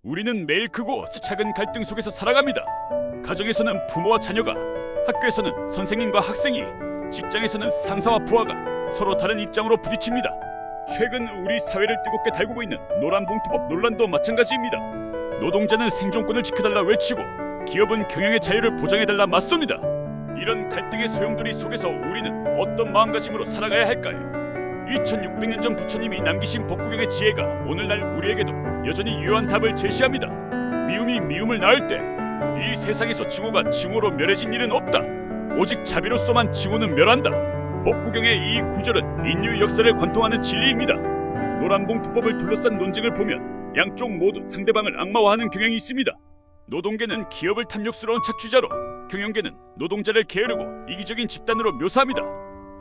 우리는 매일 크고 작은 갈등 속에서 살아갑니다. 가정에서는 부모와 자녀가, 학교에서는 선생님과 학생이, 직장에서는 상사와 부하가 서로 다른 입장으로 부딪힙니다. 최근 우리 사회를 뜨겁게 달구고 있는 노란봉투법 논란도 마찬가지입니다. 노동자는 생존권을 지켜달라 외치고 기업은 경영의 자유를 보장해달라 맞섭니다. 이런 갈등의 소용돌이 속에서 우리는 어떤 마음가짐으로 살아가야 할까요? 2600년 전 부처님이 남기신 법구경의 지혜가 오늘날 우리에게도 여전히 유효한 답을 제시합니다. 미움이 미움을 낳을 때 이 세상에서 증오가 증오로 멸해진 일은 없다. 오직 자비로서만 증오는 멸한다. 법구경의 이 구절은 인류 역사를 관통하는 진리입니다. 노란봉투법을 둘러싼 논쟁을 보면 양쪽 모두 상대방을 악마화하는 경향이 있습니다. 노동계는 기업을 탐욕스러운 착취자로, 경영계는 노동자를 게으르고 이기적인 집단으로 묘사합니다.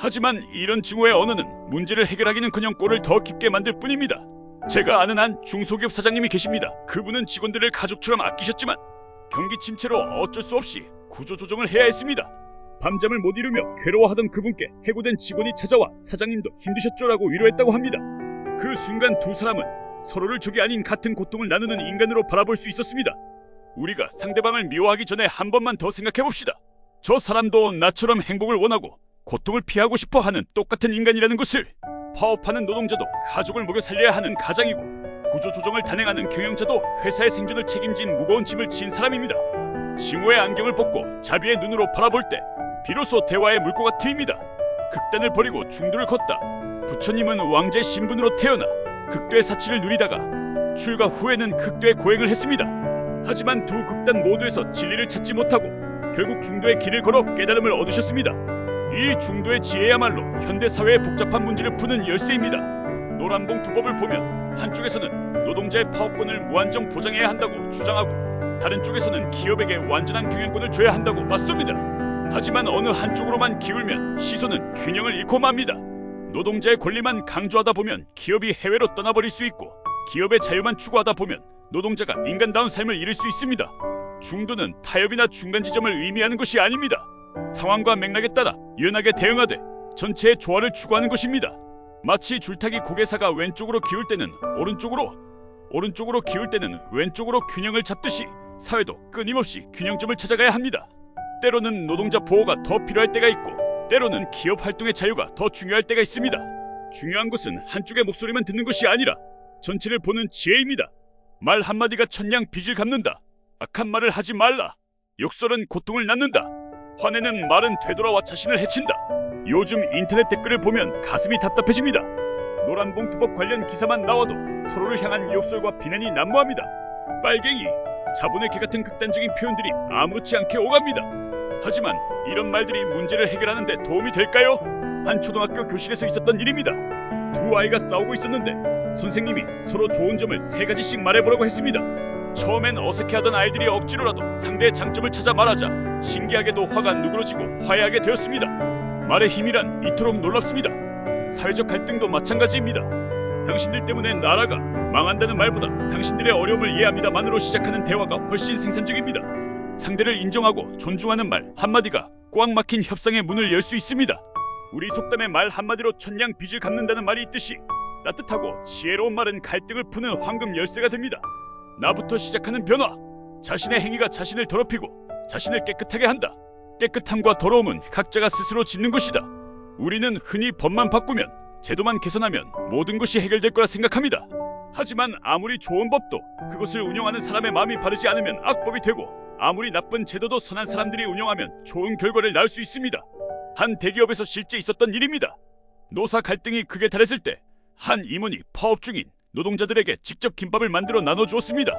하지만 이런 증오의 언어는 문제를 해결하기는커녕 꼴을 더 깊게 만들 뿐입니다. 제가 아는 한 중소기업 사장님이 계십니다. 그분은 직원들을 가족처럼 아끼셨지만 경기 침체로 어쩔 수 없이 구조조정을 해야 했습니다. 밤잠을 못 이루며 괴로워하던 그분께 해고된 직원이 찾아와 사장님도 힘드셨죠라고 위로했다고 합니다. 그 순간 두 사람은 서로를 적이 아닌 같은 고통을 나누는 인간으로 바라볼 수 있었습니다. 우리가 상대방을 미워하기 전에 한 번만 더 생각해봅시다. 저 사람도 나처럼 행복을 원하고 고통을 피하고 싶어 하는 똑같은 인간이라는 것을. 파업하는 노동자도 가족을 먹여 살려야 하는 가장이고, 구조조정을 단행하는 경영자도 회사의 생존을 책임진 무거운 짐을 진 사람입니다. 징후의 안경을 벗고 자비의 눈으로 바라볼 때 비로소 대화의 물꼬가 트입니다. 극단을 버리고 중도를 걷다. 부처님은 왕자의 신분으로 태어나 극도의 사치를 누리다가 출가 후에는 극도의 고행을 했습니다. 하지만 두 극단 모두에서 진리를 찾지 못하고 결국 중도의 길을 걸어 깨달음을 얻으셨습니다. 이 중도의 지혜야말로 현대사회의 복잡한 문제를 푸는 열쇠입니다. 노란봉투법을 보면 한쪽에서는 노동자의 파업권을 무한정 보장해야 한다고 주장하고, 다른 쪽에서는 기업에게 완전한 경영권을 줘야 한다고 맞섭니다. 하지만 어느 한쪽으로만 기울면 시선은 균형을 잃고 맙니다. 노동자의 권리만 강조하다 보면 기업이 해외로 떠나버릴 수 있고, 기업의 자유만 추구하다 보면 노동자가 인간다운 삶을 잃을 수 있습니다. 중도는 타협이나 중간 지점을 의미하는 것이 아닙니다. 상황과 맥락에 따라 유연하게 대응하되 전체의 조화를 추구하는 것입니다. 마치 줄타기 고개사가 왼쪽으로 기울 때는 오른쪽으로 기울 때는 왼쪽으로 균형을 잡듯이 사회도 끊임없이 균형점을 찾아가야 합니다. 때로는 노동자 보호가 더 필요할 때가 있고, 때로는 기업 활동의 자유가 더 중요할 때가 있습니다. 중요한 것은 한쪽의 목소리만 듣는 것이 아니라 전체를 보는 지혜입니다. 말 한마디가 천냥 빚을 갚는다. 악한 말을 하지 말라. 욕설은 고통을 낳는다. 화내는 말은 되돌아와 자신을 해친다. 요즘 인터넷 댓글을 보면 가슴이 답답해집니다. 노란봉투법 관련 기사만 나와도 서로를 향한 욕설과 비난이 난무합니다. 빨갱이, 자본의 개 같은 극단적인 표현들이 아무렇지 않게 오갑니다. 하지만 이런 말들이 문제를 해결하는 데 도움이 될까요? 한 초등학교 교실에서 있었던 일입니다. 두 아이가 싸우고 있었는데 선생님이 서로 좋은 점을 3가지씩 말해보라고 했습니다. 처음엔 어색해하던 아이들이 억지로라도 상대의 장점을 찾아 말하자 신기하게도 화가 누그러지고 화해하게 되었습니다. 말의 힘이란 이토록 놀랍습니다. 사회적 갈등도 마찬가지입니다. 당신들 때문에 나라가 망한다는 말보다 당신들의 어려움을 이해합니다만으로 시작하는 대화가 훨씬 생산적입니다. 상대를 인정하고 존중하는 말 한마디가 꽉 막힌 협상의 문을 열 수 있습니다. 우리 속담에 말 한마디로 천냥 빚을 갚는다는 말이 있듯이 따뜻하고 지혜로운 말은 갈등을 푸는 황금 열쇠가 됩니다. 나부터 시작하는 변화. 자신의 행위가 자신을 더럽히고 자신을 깨끗하게 한다. 깨끗함과 더러움은 각자가 스스로 짓는 것이다. 우리는 흔히 법만 바꾸면, 제도만 개선하면 모든 것이 해결될 거라 생각합니다. 하지만 아무리 좋은 법도 그것을 운영하는 사람의 마음이 바르지 않으면 악법이 되고, 아무리 나쁜 제도도 선한 사람들이 운영하면 좋은 결과를 낳을 수 있습니다. 한 대기업에서 실제 있었던 일입니다. 노사 갈등이 극에 달했을 때 한 임원이 파업 중인 노동자들에게 직접 김밥을 만들어 나눠주었습니다.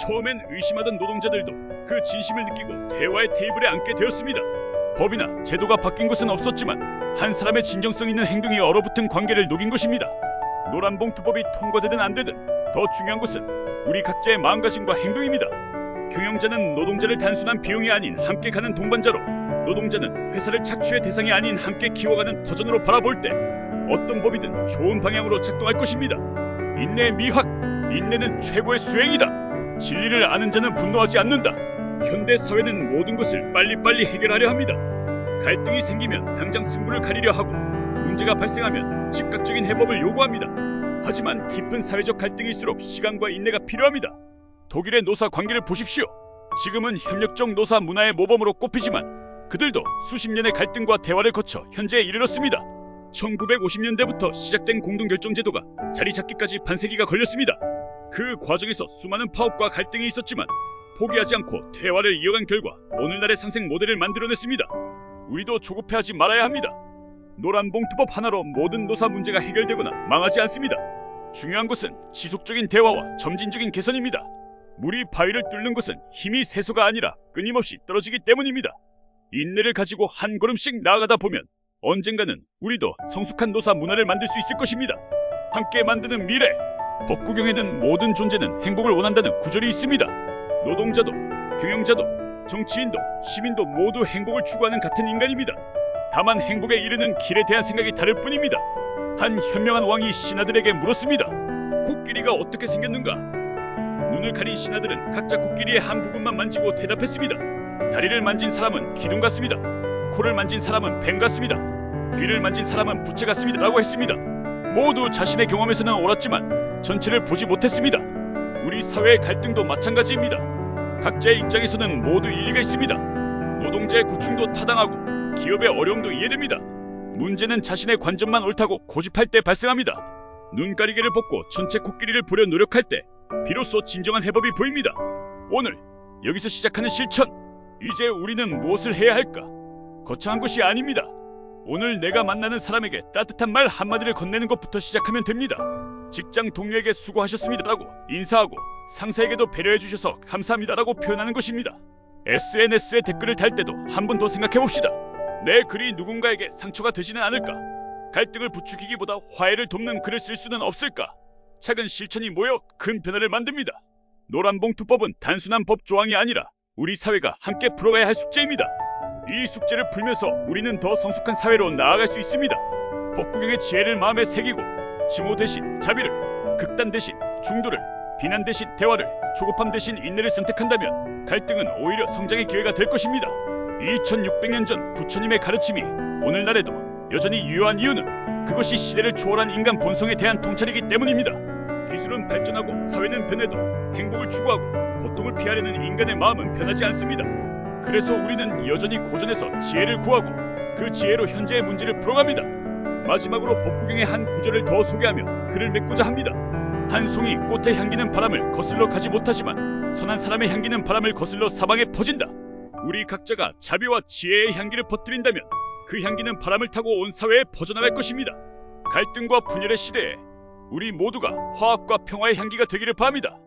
처음엔 의심하던 노동자들도 그 진심을 느끼고 대화의 테이블에 앉게 되었습니다. 법이나 제도가 바뀐 것은 없었지만 한 사람의 진정성 있는 행동이 얼어붙은 관계를 녹인 것입니다. 노란봉투법이 통과되든 안 되든 더 중요한 것은 우리 각자의 마음가짐과 행동입니다. 경영자는 노동자를 단순한 비용이 아닌 함께 가는 동반자로, 노동자는 회사를 착취의 대상이 아닌 함께 키워가는 터전으로 바라볼 때 어떤 법이든 좋은 방향으로 작동할 것입니다. 인내의 미학, 인내는 최고의 수행이다. 진리를 아는 자는 분노하지 않는다. 현대 사회는 모든 것을 빨리빨리 해결하려 합니다. 갈등이 생기면 당장 승부를 가리려 하고, 문제가 발생하면 즉각적인 해법을 요구합니다. 하지만 깊은 사회적 갈등일수록 시간과 인내가 필요합니다. 독일의 노사 관계를 보십시오. 지금은 협력적 노사 문화의 모범으로 꼽히지만 그들도 수십 년의 갈등과 대화를 거쳐 현재에 이르렀습니다. 1950년대부터 시작된 공동결정제도가 자리 잡기까지 반세기가 걸렸습니다. 그 과정에서 수많은 파업과 갈등이 있었지만 포기하지 않고 대화를 이어간 결과 오늘날의 상생 모델을 만들어냈습니다. 우리도 조급해하지 말아야 합니다. 노란 봉투법 하나로 모든 노사 문제가 해결되거나 망하지 않습니다. 중요한 것은 지속적인 대화와 점진적인 개선입니다. 물이 바위를 뚫는 것은 힘이 세서가 아니라 끊임없이 떨어지기 때문입니다. 인내를 가지고 한 걸음씩 나아가다 보면 언젠가는 우리도 성숙한 노사 문화를 만들 수 있을 것입니다. 함께 만드는 미래. 법구경에는 모든 존재는 행복을 원한다는 구절이 있습니다. 노동자도, 경영자도, 정치인도, 시민도 모두 행복을 추구하는 같은 인간입니다. 다만 행복에 이르는 길에 대한 생각이 다를 뿐입니다. 한 현명한 왕이 신하들에게 물었습니다. 코끼리가 어떻게 생겼는가? 눈을 가린 신하들은 각자 코끼리의 한 부분만 만지고 대답했습니다. 다리를 만진 사람은 기둥 같습니다. 코를 만진 사람은 뱀 같습니다. 귀를 만진 사람은 부채 같습니다. 라고 했습니다. 모두 자신의 경험에서는 옳았지만 전체를 보지 못했습니다. 우리 사회의 갈등도 마찬가지입니다. 각자의 입장에서는 모두 일리가 있습니다. 노동자의 고충도 타당하고 기업의 어려움도 이해됩니다. 문제는 자신의 관점만 옳다고 고집할 때 발생합니다. 눈가리개를 벗고 전체 코끼리를 보려 노력할 때 비로소 진정한 해법이 보입니다. 오늘 여기서 시작하는 실천. 이제 우리는 무엇을 해야 할까? 거창한 것이 아닙니다. 오늘 내가 만나는 사람에게 따뜻한 말 한마디를 건네는 것부터 시작하면 됩니다. 직장 동료에게 수고하셨습니다라고 인사하고 상사에게도 배려해 주셔서 감사합니다라고 표현하는 것입니다. SNS에 댓글을 달 때도 한 번 더 생각해 봅시다. 내 글이 누군가에게 상처가 되지는 않을까? 갈등을 부추기기보다 화해를 돕는 글을 쓸 수는 없을까? 작은 실천이 모여 큰 변화를 만듭니다. 노란봉투법은 단순한 법 조항이 아니라 우리 사회가 함께 풀어가야 할 숙제입니다. 이 숙제를 풀면서 우리는 더 성숙한 사회로 나아갈 수 있습니다. 법구경의 지혜를 마음에 새기고 증오 대신 자비를, 극단 대신 중도를, 비난 대신 대화를, 조급함 대신 인내를 선택한다면 갈등은 오히려 성장의 기회가 될 것입니다. 2600년 전 부처님의 가르침이 오늘날에도 여전히 유효한 이유는 그것이 시대를 초월한 인간 본성에 대한 통찰이기 때문입니다. 기술은 발전하고 사회는 변해도 행복을 추구하고 고통을 피하려는 인간의 마음은 변하지 않습니다. 그래서 우리는 여전히 고전에서 지혜를 구하고 그 지혜로 현재의 문제를 풀어갑니다. 마지막으로 법구경의 한 구절을 더 소개하며 글을 맺고자 합니다. 한 송이 꽃의 향기는 바람을 거슬러 가지 못하지만 선한 사람의 향기는 바람을 거슬러 사방에 퍼진다. 우리 각자가 자비와 지혜의 향기를 퍼뜨린다면 그 향기는 바람을 타고 온 사회에 퍼져나갈 것입니다. 갈등과 분열의 시대에 우리 모두가 화합과 평화의 향기가 되기를 바랍니다.